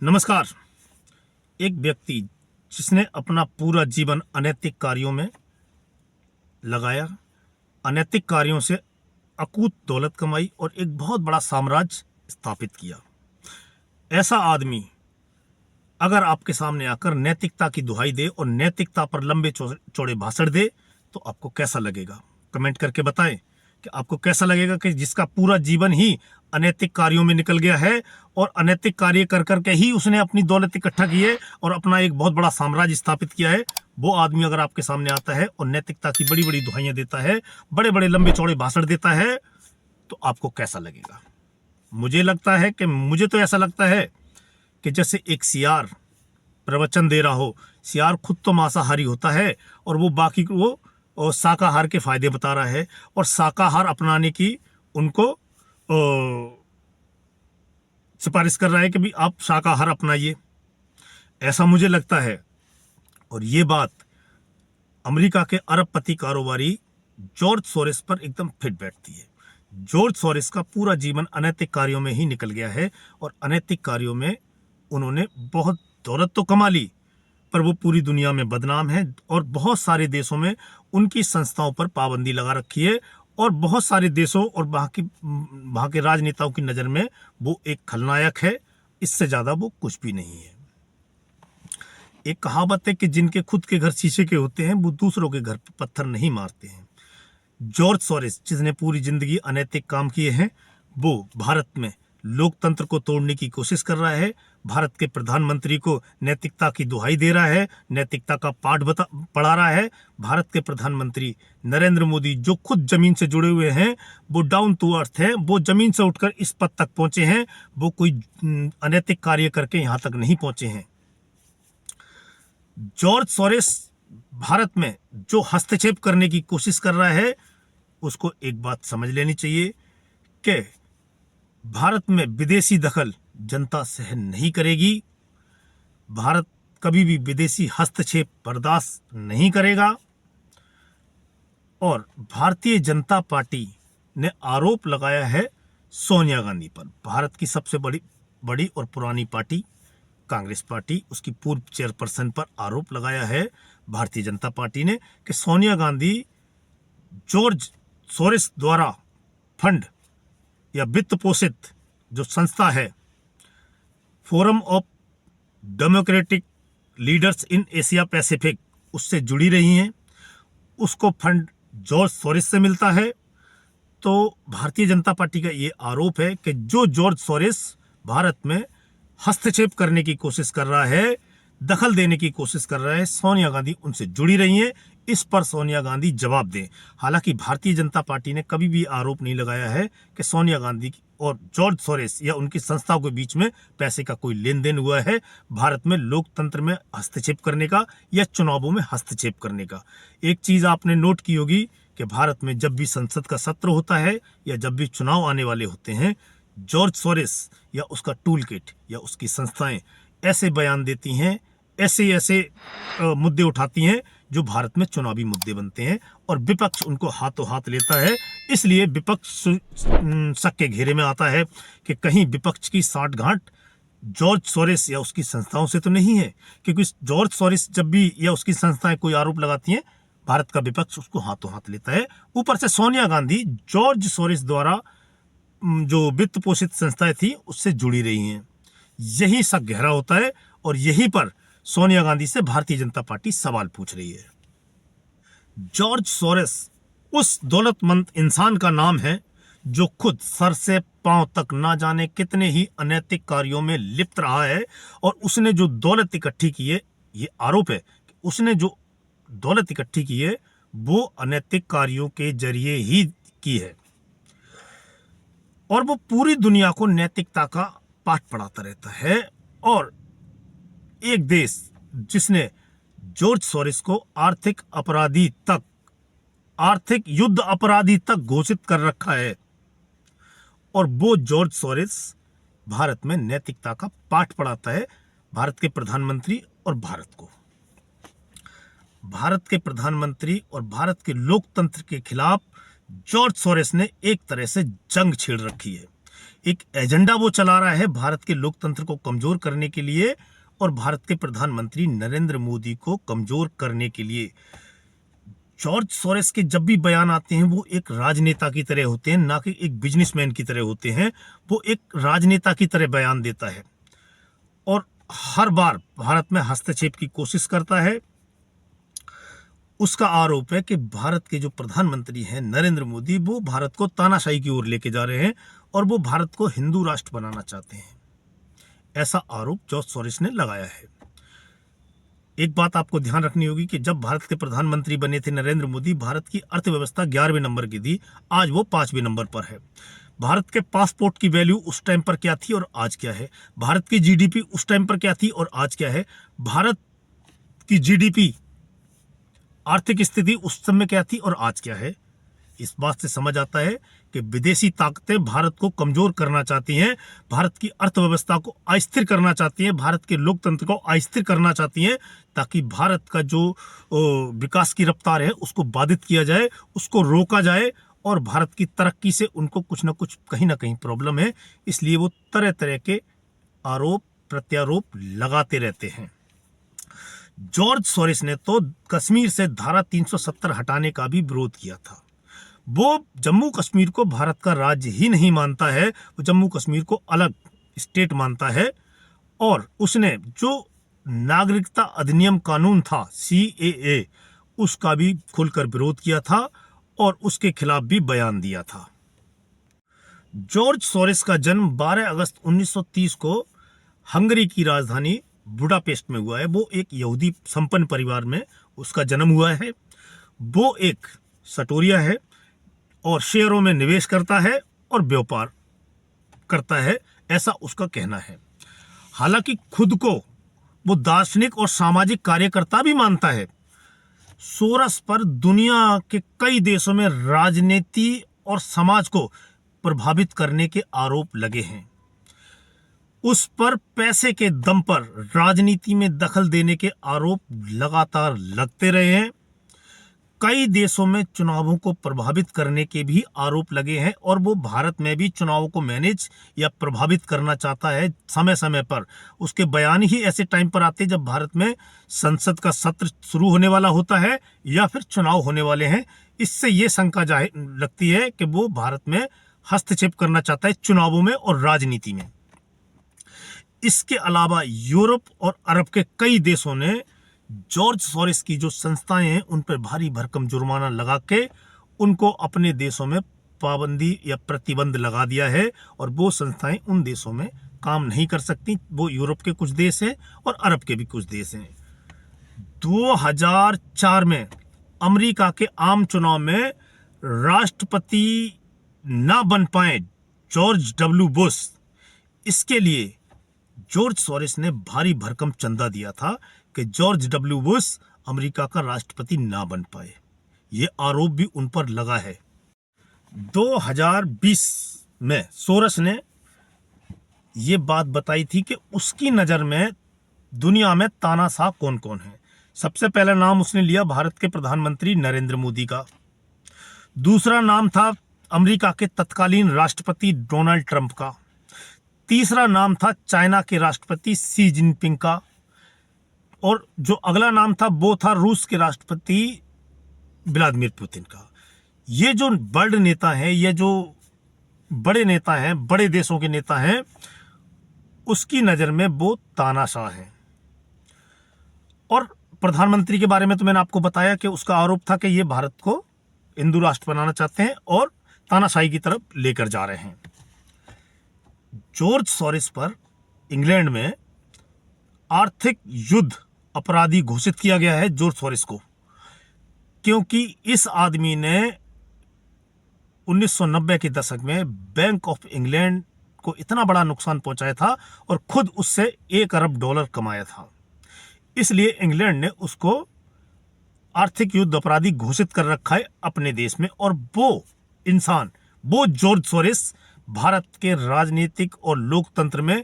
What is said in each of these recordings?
नमस्कार। एक व्यक्ति जिसने अपना पूरा जीवन अनैतिक कार्यों में लगाया, अनैतिक कार्यों से अकूत दौलत कमाई और एक बहुत बड़ा साम्राज्य स्थापित किया। ऐसा आदमी अगर आपके सामने आकर नैतिकता की दुहाई दे और नैतिकता पर लंबे चौड़े भाषण दे तो आपको कैसा लगेगा? कमेंट करके बताएं कि आपको कैसा लगेगा कि जिसका पूरा जीवन ही अनैतिक कार्यों में निकल गया है और अनैतिक कार्य कर करके ही उसने अपनी दौलत इकट्ठा की है और अपना एक बहुत बड़ा साम्राज्य स्थापित किया है। वो आदमी अगर आपके सामने आता है और नैतिकता की बड़ी बड़ी दुहाइयां देता है, बड़े बड़े लंबे चौड़े भाषण देता है, तो आपको कैसा लगेगा? मुझे तो ऐसा लगता है कि जैसे एक सियार प्रवचन दे रहा हो। सियार खुद तो मांसाहारी होता है और वो बाकी को और शाकाहार के फायदे बता रहा है और शाकाहार अपनाने की उनको सिफारिश कर रहा है कि भी आप शाकाहार अपनाइए। ऐसा मुझे लगता है। और ये बात अमेरिका के अरबपति कारोबारी जॉर्ज सोरेस पर एकदम फिट बैठती है। जॉर्ज सोरेस का पूरा जीवन अनैतिक कार्यों में ही निकल गया है और अनैतिक कार्यों में उन्होंने बहुत दौलत तो कमा ली, पर वो पूरी दुनिया में बदनाम है और बहुत सारे देशों में उनकी संस्थाओं पर पाबंदी लगा रखी है और बहुत सारे देशों और वहाँ के राजनेताओं की नज़र में वो एक खलनायक है। इससे ज़्यादा वो कुछ भी नहीं है। एक कहावत है कि जिनके खुद के घर शीशे के होते हैं वो दूसरों के घर पर पत्थर नहीं मारते हैं। जॉर्ज सोरेस जिसने पूरी जिंदगी अनैतिक काम किए हैं, वो भारत में लोकतंत्र को तोड़ने की कोशिश कर रहा है। भारत के प्रधानमंत्री को नैतिकता की दुहाई दे रहा है, नैतिकता का पाठ पढ़ा रहा है। भारत के प्रधानमंत्री नरेंद्र मोदी जो खुद जमीन से जुड़े हुए हैं, वो डाउन टू अर्थ हैं, वो जमीन से उठकर इस पद तक पहुंचे हैं। वो कोई अनैतिक कार्य करके यहां तक नहीं पहुंचे हैं। जॉर्ज सोरेस भारत में जो हस्तक्षेप करने की कोशिश कर रहा है, उसको एक बात समझ लेनी चाहिए कि भारत में विदेशी दखल जनता सहन नहीं करेगी। भारत कभी भी विदेशी हस्तक्षेप बर्दाश्त नहीं करेगा। और भारतीय जनता पार्टी ने आरोप लगाया है सोनिया गांधी पर। भारत की सबसे बड़ी और पुरानी पार्टी कांग्रेस पार्टी, उसकी पूर्व चेयरपर्सन पर आरोप लगाया है भारतीय जनता पार्टी ने कि सोनिया गांधी जॉर्ज सोरेस द्वारा फंड या वित्त पोषित जो संस्था है forum of democratic leaders in Asia Pacific, उससे जुड़ी रही हैं। उसको फंड जॉर्ज सोरेस से मिलता है। तो भारतीय जनता पार्टी का ये आरोप है कि जो जॉर्ज सोरेस भारत में हस्तक्षेप करने की कोशिश कर रहा है, दखल देने की कोशिश कर रहा है, सोनिया गांधी उनसे जुड़ी रही हैं। इस पर सोनिया गांधी जवाब दें। हालांकि भारतीय जनता पार्टी ने कभी भी आरोप नहीं लगाया है कि सोनिया गांधी और जॉर्ज सोरेस या उनकी संस्थाओं के बीच में पैसे का कोई लेन देन हुआ है भारत में लोकतंत्र में हस्तक्षेप करने का या चुनावों में हस्तक्षेप करने का। एक चीज आपने नोट की होगी कि भारत में जब भी संसद का सत्र होता है या जब भी चुनाव आने वाले होते हैं, जॉर्ज सोरेस या उसका टूल किट या उसकी संस्थाएं ऐसे बयान देती हैं, ऐसे मुद्दे उठाती हैं जो भारत में चुनावी मुद्दे बनते हैं और विपक्ष उनको हाथों हाथ लेता है। इसलिए विपक्ष शक के घेरे में आता है कि कहीं विपक्ष की साठगांठ जॉर्ज सोरेस या उसकी संस्थाओं से तो नहीं है, क्योंकि जॉर्ज सोरेस जब भी या उसकी संस्थाएं कोई आरोप लगाती हैं, भारत का विपक्ष उसको हाथों हाथ लेता है। ऊपर से सोनिया गांधी जॉर्ज सोरेस द्वारा जो वित्त पोषित संस्थाएं थी उससे जुड़ी रही हैं। यही शक गहरा होता है और यहीं पर सोनिया गांधी से भारतीय जनता पार्टी सवाल पूछ रही है। जॉर्ज सोरेस उस दौलतमंद इंसान का नाम है जो खुद सर से पांव तक ना जाने कितने ही अनैतिक कार्यों में लिप्त रहा है और उसने जो दौलत इकट्ठी की है, ये आरोप है कि उसने जो दौलत इकट्ठी की है वो अनैतिक कार्यों के जरिए ही की है और वो पूरी दुनिया को नैतिकता का पाठ पढ़ाता रहता है। और एक देश जिसने जॉर्ज सोरेस को आर्थिक युद्ध अपराधी तक घोषित कर रखा है और वो जॉर्ज सोरेस भारत में नैतिकता का पाठ पढ़ाता है भारत के प्रधानमंत्री और भारत को। भारत के प्रधानमंत्री और भारत के लोकतंत्र के खिलाफ जॉर्ज सोरेस ने एक तरह से जंग छेड़ रखी है। एक एजेंडा वो चला रहा है भारत के लोकतंत्र को कमजोर करने के लिए और भारत के प्रधानमंत्री नरेंद्र मोदी को कमजोर करने के लिए। जॉर्ज सोरेस के जब भी बयान आते हैं वो एक राजनेता की तरह होते हैं, ना कि एक बिजनेसमैन की तरह होते हैं। वो एक राजनेता की तरह बयान देता है और हर बार भारत में हस्तक्षेप की कोशिश करता है। उसका आरोप है कि भारत के जो प्रधानमंत्री हैं नरेंद्र मोदी, वो भारत को तानाशाही की ओर लेके जा रहे हैं और वो भारत को हिंदू राष्ट्र बनाना चाहते हैं। ऐसा आरोप जॉर्ज सोरेस ने लगाया है। एक बात आपको ध्यान रखनी होगी कि जब भारत के प्रधानमंत्री बने थे नरेंद्र मोदी, भारत की अर्थव्यवस्था 11वें नंबर की थी, आज वो 5वें नंबर पर है। भारत के पासपोर्ट की वैल्यू उस टाइम पर क्या थी और आज क्या है? भारत की जीडीपी उस टाइम पर क्या थी और आज क्या है? भारत की जीडीपी आर्थिक स्थिति उस समय क्या थी और आज क्या है? इस बात से समझ आता है कि विदेशी ताकतें भारत को कमजोर करना चाहती हैं, भारत की अर्थव्यवस्था को अस्थिर करना चाहती हैं, भारत के लोकतंत्र को अस्थिर करना चाहती हैं, ताकि भारत का जो विकास की रफ्तार है उसको बाधित किया जाए, उसको रोका जाए और भारत की तरक्की से उनको कुछ ना कुछ कहीं ना कहीं प्रॉब्लम है। इसलिए वो तरह तरह के आरोप प्रत्यारोप लगाते रहते हैं। जॉर्ज सोरेस ने तो कश्मीर से धारा 370 हटाने का भी विरोध किया था। वो जम्मू कश्मीर को भारत का राज्य ही नहीं मानता है, वो जम्मू कश्मीर को अलग स्टेट मानता है। और उसने जो नागरिकता अधिनियम कानून था CAA, उसका भी खुलकर विरोध किया था और उसके खिलाफ भी बयान दिया था। जॉर्ज सोरेस का जन्म 12 अगस्त 1930 को हंगरी की राजधानी बुडापेस्ट में हुआ है। वो एक यहूदी संपन्न परिवार में उसका जन्म हुआ है। वो एक सटोरिया है और शेयरों में निवेश करता है और व्यापार करता है, ऐसा उसका कहना है। हालांकि खुद को वो दार्शनिक और सामाजिक कार्यकर्ता भी मानता है। सोरेस पर दुनिया के कई देशों में राजनीति और समाज को प्रभावित करने के आरोप लगे हैं। उस पर पैसे के दम पर राजनीति में दखल देने के आरोप लगातार लगते रहे हैं। कई देशों में चुनावों को प्रभावित करने के भी आरोप लगे हैं और वो भारत में भी चुनावों को मैनेज या प्रभावित करना चाहता है समय समय पर। उसके बयान ही ऐसे टाइम पर आते हैं जब भारत में संसद का सत्र शुरू होने वाला होता है या फिर चुनाव होने वाले हैं। इससे ये शंका लगती है कि वो भारत में हस्तक्षेप करना चाहता है चुनावों में और राजनीति में। इसके अलावा यूरोप और अरब के कई देशों ने जॉर्ज सोरेस की जो संस्थाएं हैं उन पर भारी भरकम जुर्माना लगा के उनको अपने देशों में पाबंदी या प्रतिबंध लगा दिया है और वो संस्थाएं उन देशों में काम नहीं कर सकती। वो यूरोप के कुछ देश हैं और अरब के भी कुछ देश हैं। 2004 में अमेरिका के आम चुनाव में राष्ट्रपति ना बन पाए जॉर्ज W. बुश, इसके लिए जॉर्ज सोरेस ने भारी भरकम चंदा दिया था कि जॉर्ज W. बुश अमेरिका का राष्ट्रपति ना बन पाए। ये आरोप भी उन पर लगा है। 2020 में सोरेस ने ये बात बताई थी कि उसकी नज़र में दुनिया में तानाशाह कौन कौन है। सबसे पहला नाम उसने लिया भारत के प्रधानमंत्री नरेंद्र मोदी का। दूसरा नाम था अमेरिका के तत्कालीन राष्ट्रपति डोनाल्ड ट्रंप का। तीसरा नाम था चाइना के राष्ट्रपति शी जिनपिंग का। और जो अगला नाम था वो था रूस के राष्ट्रपति व्लादिमीर पुतिन का। ये जो वर्ल्ड नेता हैं, ये जो बड़े नेता हैं, बड़े देशों के नेता हैं, उसकी नज़र में वो तानाशाह हैं। और प्रधानमंत्री के बारे में तो मैंने आपको बताया कि उसका आरोप था कि ये भारत को हिंदू राष्ट्र बनाना चाहते हैं और तानाशाही की तरफ लेकर जा रहे हैं। जॉर्ज सोरेस पर इंग्लैंड में आर्थिक युद्ध अपराधी घोषित किया गया है जॉर्ज सोरेस को, क्योंकि इस आदमी ने 1990 के दशक में बैंक ऑफ इंग्लैंड को इतना बड़ा नुकसान पहुंचाया था और खुद उससे $1 अरब कमाया था। इसलिए इंग्लैंड ने उसको आर्थिक युद्ध अपराधी घोषित कर रखा है अपने देश में। और वो इंसान, वो जॉर्ज सोरेस भारत के राजनीतिक और लोकतंत्र में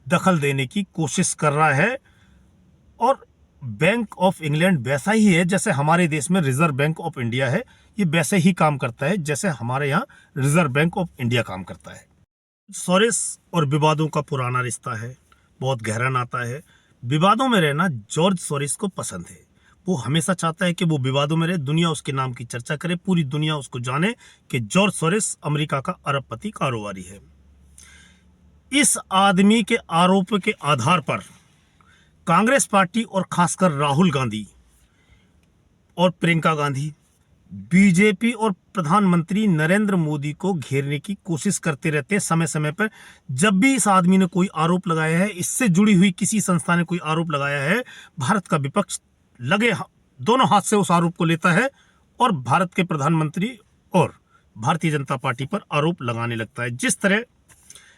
दखल देने की कोशिश कर रहा है। और बैंक ऑफ इंग्लैंड वैसा ही है जैसे हमारे देश में रिजर्व बैंक ऑफ इंडिया है। ये वैसे ही काम करता है जैसे हमारे यहाँ रिजर्व बैंक ऑफ इंडिया काम करता है। सोरेस और विवादों का पुराना रिश्ता है, बहुत गहरा नाता है। विवादों में रहना जॉर्ज सोरेस को पसंद है। वो हमेशा चाहता है कि वो विवादों में रहे, दुनिया उसके नाम की चर्चा करे, पूरी दुनिया उसको जाने कि जॉर्ज सोरेस अमेरिका का अरबपति कारोबारी है। इस आदमी के आरोप के आधार पर कांग्रेस पार्टी और खासकर राहुल गांधी और प्रियंका गांधी बीजेपी और प्रधानमंत्री नरेंद्र मोदी को घेरने की कोशिश करते रहते हैं समय समय पर। जब भी इस आदमी ने कोई आरोप लगाया है, इससे जुड़ी हुई किसी संस्था ने कोई आरोप लगाया है, भारत का विपक्ष दोनों हाथ से उस आरोप को लेता है और भारत के प्रधानमंत्री और भारतीय जनता पार्टी पर आरोप लगाने लगता है। जिस तरह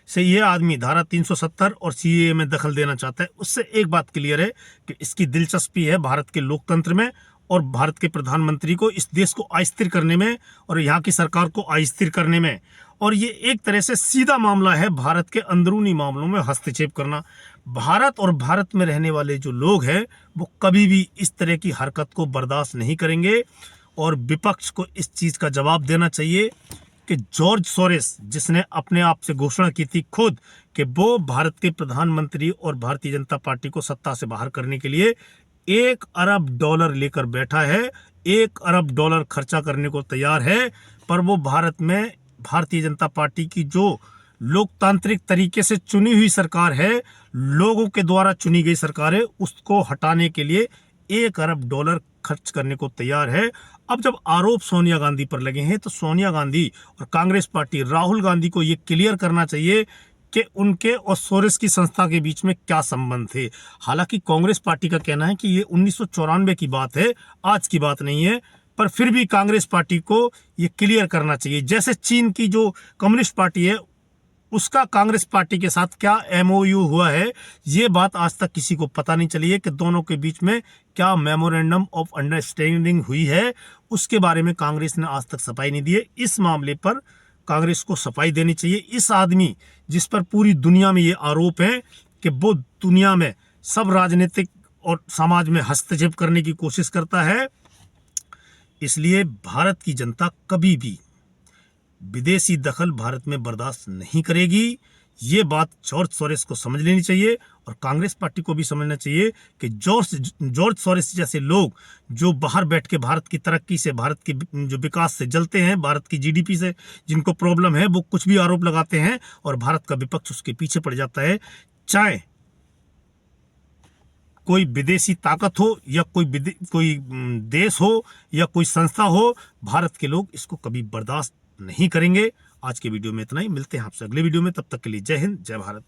से ये आदमी धारा 370 और सीएए में दखल देना चाहता है, उससे एक बात क्लियर है कि इसकी दिलचस्पी है भारत के लोकतंत्र में और भारत के प्रधानमंत्री को, इस देश को अस्थिर करने में और यहाँ की सरकार को अस्थिर करने में। और ये एक तरह से सीधा मामला है भारत के अंदरूनी मामलों में हस्तक्षेप करना। भारत और भारत में रहने वाले जो लोग हैं वो कभी भी इस तरह की हरकत को बर्दाश्त नहीं करेंगे और विपक्ष को इस चीज़ का जवाब देना चाहिए कि जॉर्ज सोरेस, जिसने अपने आप से घोषणा की थी खुद कि वो भारत के प्रधानमंत्री और भारतीय जनता पार्टी को सत्ता से बाहर करने के लिए $1 अरब लेकर बैठा है, $1 अरब खर्चा करने को तैयार है, पर वो भारत में भारतीय जनता पार्टी की जो लोकतांत्रिक तरीके से चुनी हुई सरकार है, लोगों के द्वारा चुनी गई सरकार है, उसको हटाने के लिए $1 अरब खर्च करने को तैयार है। अब जब आरोप सोनिया गांधी पर लगे हैं तो सोनिया गांधी और कांग्रेस पार्टी राहुल गांधी को ये क्लियर करना चाहिए कि उनके और सोरेस की संस्था के बीच में क्या संबंध थे। हालांकि कांग्रेस पार्टी का कहना है कि ये 1994 की बात है, आज की बात नहीं है, पर फिर भी कांग्रेस पार्टी को ये क्लियर करना चाहिए। जैसे चीन की जो कम्युनिस्ट पार्टी है उसका कांग्रेस पार्टी के साथ क्या एमओयू हुआ है, ये बात आज तक किसी को पता नहीं चली है कि दोनों के बीच में क्या मेमोरेंडम ऑफ अंडरस्टैंडिंग हुई है। उसके बारे में कांग्रेस ने आज तक सफाई नहीं दी है। इस मामले पर कांग्रेस को सफाई देनी चाहिए। इस आदमी जिस पर पूरी दुनिया में ये आरोप है कि वो दुनिया में सब राजनीतिक और समाज में हस्तक्षेप करने की कोशिश करता है, इसलिए भारत की जनता कभी भी विदेशी दखल भारत में बर्दाश्त नहीं करेगी। ये बात जॉर्ज सोरेस को समझ लेनी चाहिए और कांग्रेस पार्टी को भी समझना चाहिए कि जॉर्ज सोरेस जैसे लोग जो बाहर बैठ के भारत की तरक्की से, भारत की जो विकास से जलते हैं, भारत की जीडीपी से जिनको प्रॉब्लम है, वो कुछ भी आरोप लगाते हैं और भारत का विपक्ष उसके पीछे पड़ जाता है। चाहे कोई विदेशी ताकत हो या कोई देश हो या कोई संस्था हो, भारत के लोग इसको कभी बर्दाश्त नहीं करेंगे। आज के वीडियो में इतना ही, मिलते हैं आपसे अगले वीडियो में, तब तक के लिए जय हिंद, जय भारत।